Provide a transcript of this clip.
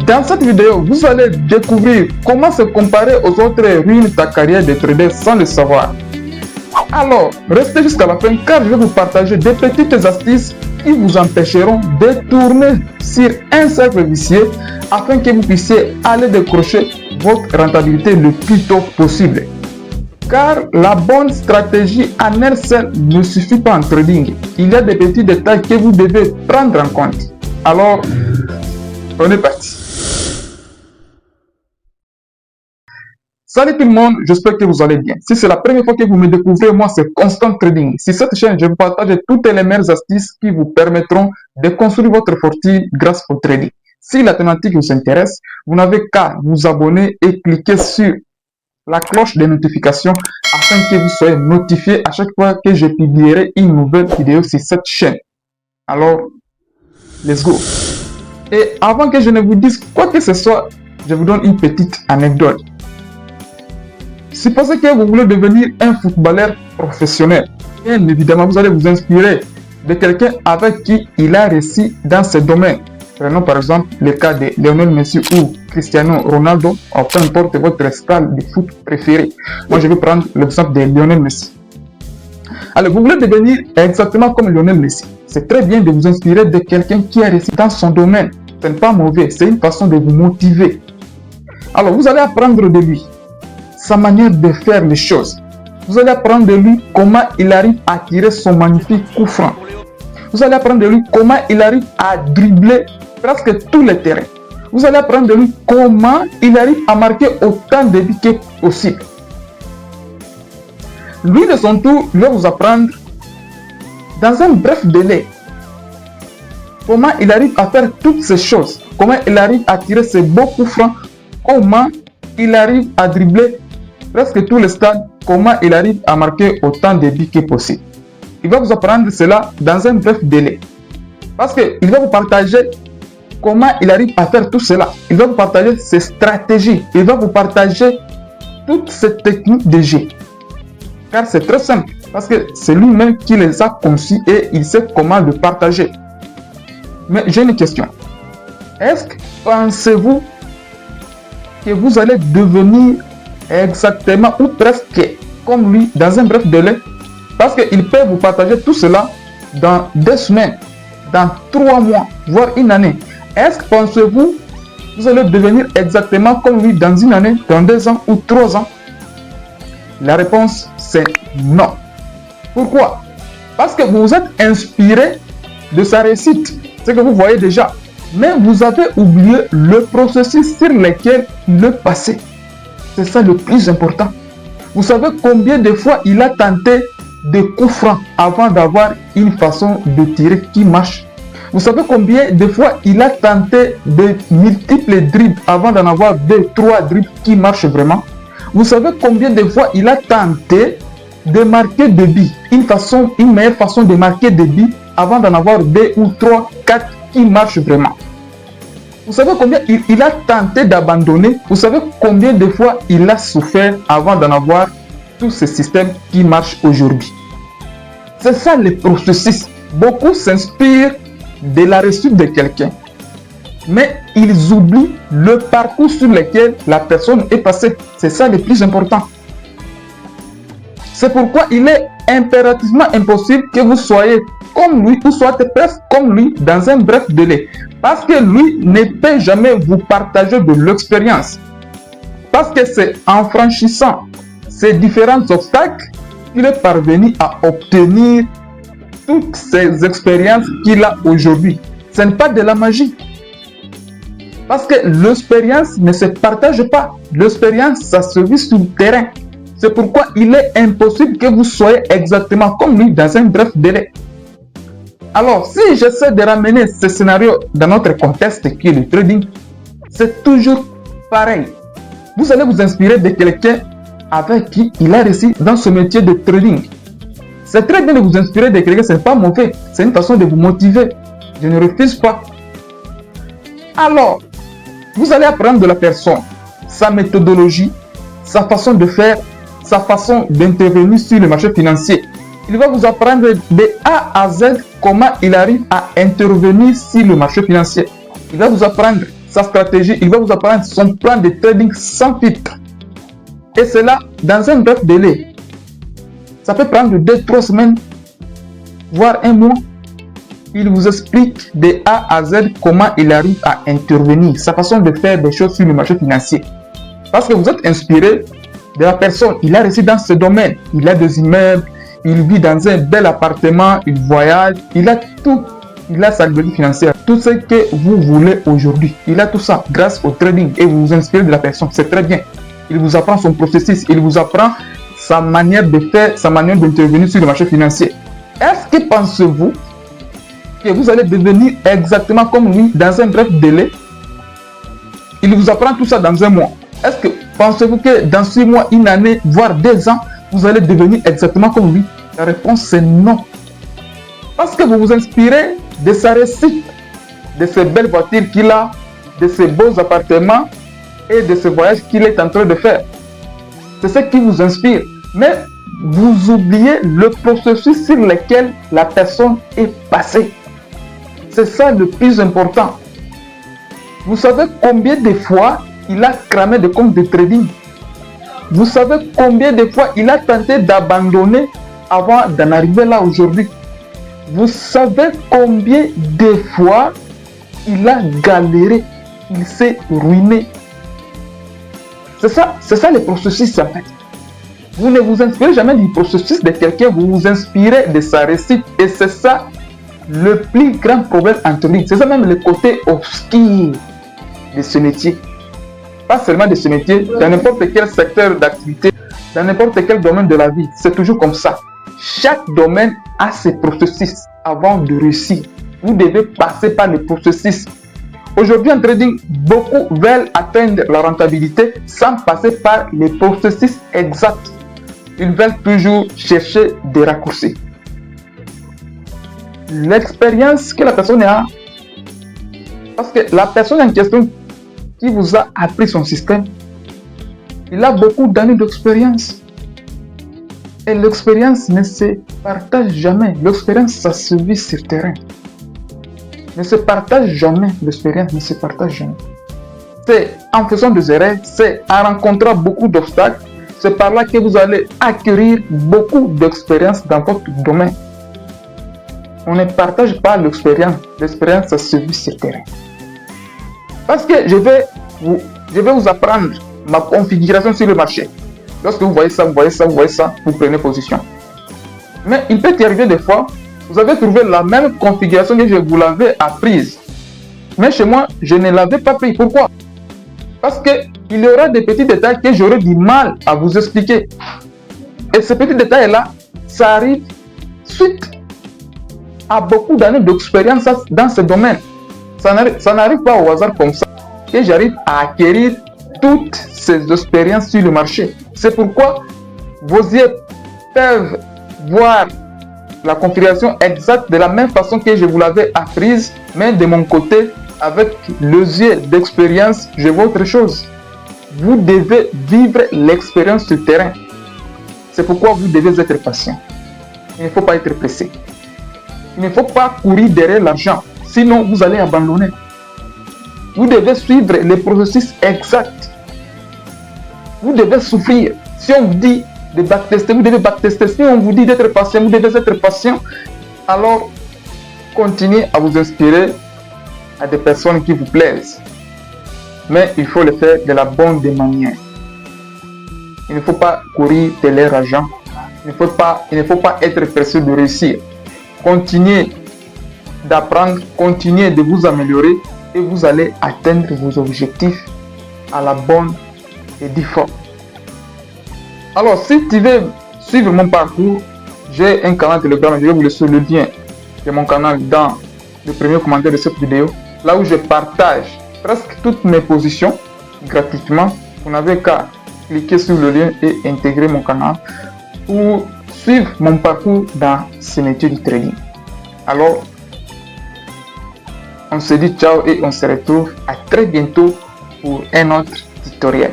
Dans cette vidéo, vous allez découvrir comment se comparer aux autres ruines ta carrière de trader sans le savoir. Alors, restez jusqu'à la fin car je vais vous partager des petites astuces qui vous empêcheront de tourner sur un cercle vicieux afin que vous puissiez aller décrocher votre rentabilité le plus tôt possible. Car la bonne stratégie en elle seule ne suffit pas en trading. Il y a des petits détails que vous devez prendre en compte. Alors, on est parti. Salut tout le monde, j'espère que vous allez bien. Si c'est la première fois que vous me découvrez, moi c'est Constant Trading. Sur cette chaîne, je vous partage toutes les meilleures astuces qui vous permettront de construire votre fortune grâce au trading. Si la thématique vous intéresse, vous n'avez qu'à vous abonner et cliquer sur la cloche de notification afin que vous soyez notifié à chaque fois que je publierai une nouvelle vidéo sur cette chaîne. Alors, let's go. Et avant que je ne vous dise quoi que ce soit, je vous donne une petite anecdote. Supposez que vous voulez devenir un footballeur professionnel. Bien évidemment, vous allez vous inspirer de quelqu'un avec qui il a réussi dans ce domaine. Prenons par exemple le cas de Lionel Messi ou Cristiano Ronaldo, ou peu importe votre style de foot préféré. Moi, je vais prendre l'exemple de Lionel Messi. Alors, vous voulez devenir exactement comme Lionel Messi. C'est très bien de vous inspirer de quelqu'un qui a réussi dans son domaine. Ce n'est pas mauvais, c'est une façon de vous motiver. Alors, vous allez apprendre de lui sa manière de faire les choses. Vous allez apprendre de lui comment il arrive à tirer son magnifique coup franc. Vous allez apprendre de lui comment il arrive à dribbler presque tous les terrains. Vous allez apprendre de lui comment il arrive à marquer autant de buts que possible. Lui, de son tour, il va vous apprendre dans un bref délai comment il arrive à faire toutes ces choses. Comment il arrive à tirer ses beaux coups francs. Comment il arrive à dribbler presque tous les stades. Comment il arrive à marquer autant de buts que possible. Il va vous apprendre cela dans un bref délai. Parce qu'il va vous partager comment il arrive à faire tout cela. Il va vous partager ses stratégies. Il va vous partager toutes ces techniques de jeu. Car c'est très simple. Parce que c'est lui-même qui les a conçues et il sait comment le partager. Mais j'ai une question. Est-ce que pensez-vous que vous allez devenir exactement ou presque comme lui dans un bref délai? Parce qu'il peut vous partager tout cela dans 2 semaines, dans 3 mois, voire une année. Est-ce que pensez-vous vous allez devenir exactement comme lui dans une année, dans 2 ans ou 3 ans? La réponse c'est non. Pourquoi? Parce que vous vous êtes inspiré de sa réussite, ce que vous voyez déjà. Mais vous avez oublié le processus sur lequel il est passé. C'est ça le plus important. Vous savez combien de fois il a tenté de coups francs avant d'avoir une façon de tirer qui marche. Vous savez combien de fois il a tenté de multiples dribbles avant d'en avoir 2, 3 dribbles qui marchent vraiment. Vous savez combien de fois il a tenté de marquer des buts. Une meilleure façon de marquer des buts avant d'en avoir 2 ou 3, 4 qui marchent vraiment. Vous savez combien il a tenté d'abandonner. Vous savez combien de fois il a souffert avant d'en avoir tous ces systèmes qui marchent aujourd'hui. C'est ça le processus. Beaucoup s'inspirent de la réussite de quelqu'un, mais ils oublient le parcours sur lequel la personne est passée. C'est ça le plus important. C'est pourquoi il est impérativement impossible que vous soyez comme lui ou soyez presque comme lui dans un bref délai. Parce que lui ne peut jamais vous partager de l'expérience. Parce que c'est en franchissant ces différents obstacles qu'il est parvenu à obtenir toutes ces expériences qu'il a aujourd'hui. Ce n'est pas de la magie. Parce que l'expérience ne se partage pas. L'expérience, ça se vit sur le terrain. C'est pourquoi il est impossible que vous soyez exactement comme lui dans un bref délai. Alors, si j'essaie de ramener ce scénario dans notre contexte qui est le trading, c'est toujours pareil. Vous allez vous inspirer de quelqu'un avec qui il a réussi dans ce métier de trading. C'est très bien de vous inspirer de quelqu'un, ce n'est pas mauvais. C'est une façon de vous motiver. Je ne refuse pas. Alors, vous allez apprendre de la personne, sa méthodologie, sa façon de faire, sa façon d'intervenir sur le marché financier. Il va vous apprendre de A à Z comment il arrive à intervenir sur le marché financier. Il va vous apprendre sa stratégie, il va vous apprendre son plan de trading sans filtre. Et cela dans un bref délai. Ça peut prendre 2-3 semaines, voire un mois. Il vous explique de A à Z comment il arrive à intervenir, sa façon de faire des choses sur le marché financier. Parce que vous êtes inspiré de la personne, il a réussi dans ce domaine, il a des immeubles, il vit dans un bel appartement, il voyage, il a tout, il a sa liberté financière, tout ce que vous voulez aujourd'hui. Il a tout ça grâce au trading et vous vous inspirez de la personne, c'est très bien. Il vous apprend son processus, il vous apprend sa manière de faire, sa manière d'intervenir sur le marché financier. Est-ce que pensez-vous que vous allez devenir exactement comme lui dans un bref délai? Il vous apprend tout ça dans un mois. Est-ce que pensez-vous que dans 6 mois, une année, voire 2 ans, vous allez devenir exactement comme lui? La réponse c'est non. Parce que vous vous inspirez de sa réussite, de ces belles voitures qu'il a, de ces beaux appartements et de ce voyage qu'il est en train de faire. C'est ce qui vous inspire. Mais vous oubliez le processus sur lequel la personne est passée. C'est ça le plus important. Vous savez combien de fois il a cramé des comptes de trading? Vous savez combien de fois il a tenté d'abandonner avant d'en arriver là aujourd'hui? Vous savez combien de fois il a galéré, il s'est ruiné? C'est ça le processus en fait. Vous ne vous inspirez jamais du processus de quelqu'un, vous vous inspirez de sa réussite. Et c'est ça le plus grand problème en trading. C'est ça même le côté obscur de ce métier. Pas seulement de ce métier, dans n'importe quel secteur d'activité, dans n'importe quel domaine de la vie. C'est toujours comme ça. Chaque domaine a ses processus avant de réussir. Vous devez passer par le processus. Aujourd'hui en trading, beaucoup veulent atteindre la rentabilité sans passer par les processus exacts. Ils veulent toujours chercher des raccourcis. L'expérience que la personne a, parce que la personne en question qui vous a appris son système, il a beaucoup d'années d'expérience. Et l'expérience ne se partage jamais. L'expérience, ça se vit sur terrain. Ne se partage jamais. L'expérience ne se partage jamais. C'est en faisant des erreurs, c'est en rencontrant beaucoup d'obstacles, c'est par là que vous allez acquérir beaucoup d'expérience dans votre domaine. On ne partage pas l'expérience. L'expérience, ça se vit sur le terrain. Parce que je vais vous apprendre ma configuration sur le marché. Lorsque vous voyez ça, vous voyez ça, vous voyez ça, vous prenez position. Mais il peut y arriver des fois, vous avez trouvé la même configuration que je vous l'avais apprise. Mais chez moi, je ne l'avais pas pris. Pourquoi? Parce qu'il y aura des petits détails que j'aurai du mal à vous expliquer. Et ces petits détails-là, ça arrive suite à beaucoup d'années d'expérience dans ce domaine. Ça n'arrive pas au hasard comme ça que j'arrive à acquérir toutes ces expériences sur le marché. C'est pourquoi vos yeux peuvent voir la configuration exacte de la même façon que je vous l'avais apprise, mais de mon côté, avec les yeux d'expérience, je vois autre chose. Vous devez vivre l'expérience sur le terrain. C'est pourquoi vous devez être patient. Il ne faut pas être pressé. Il ne faut pas courir derrière l'argent, sinon vous allez abandonner. Vous devez suivre les processus exacts. Vous devez souffrir. Si on vous dit de backtester, vous devez backtester. Si on vous dit d'être patient, vous devez être patient. Alors, continuez à vous inspirer à des personnes qui vous plaisent. Mais il faut le faire de la bonne des manières. Il ne faut pas courir derrière l'argent. Il ne faut pas être pressé de réussir. Continuez d'apprendre, continuez de vous améliorer et vous allez atteindre vos objectifs à la bonne et due forme. Alors, si tu veux suivre mon parcours, j'ai un canal Telegram, je vais vous laisser le lien de mon canal dans le premier commentaire de cette vidéo, là où je partage presque toutes mes positions gratuitement. Vous n'avez qu'à cliquer sur le lien et intégrer mon canal pour suivre mon parcours dans ce métier du trading. Alors, on se dit ciao et on se retrouve à très bientôt pour un autre tutoriel.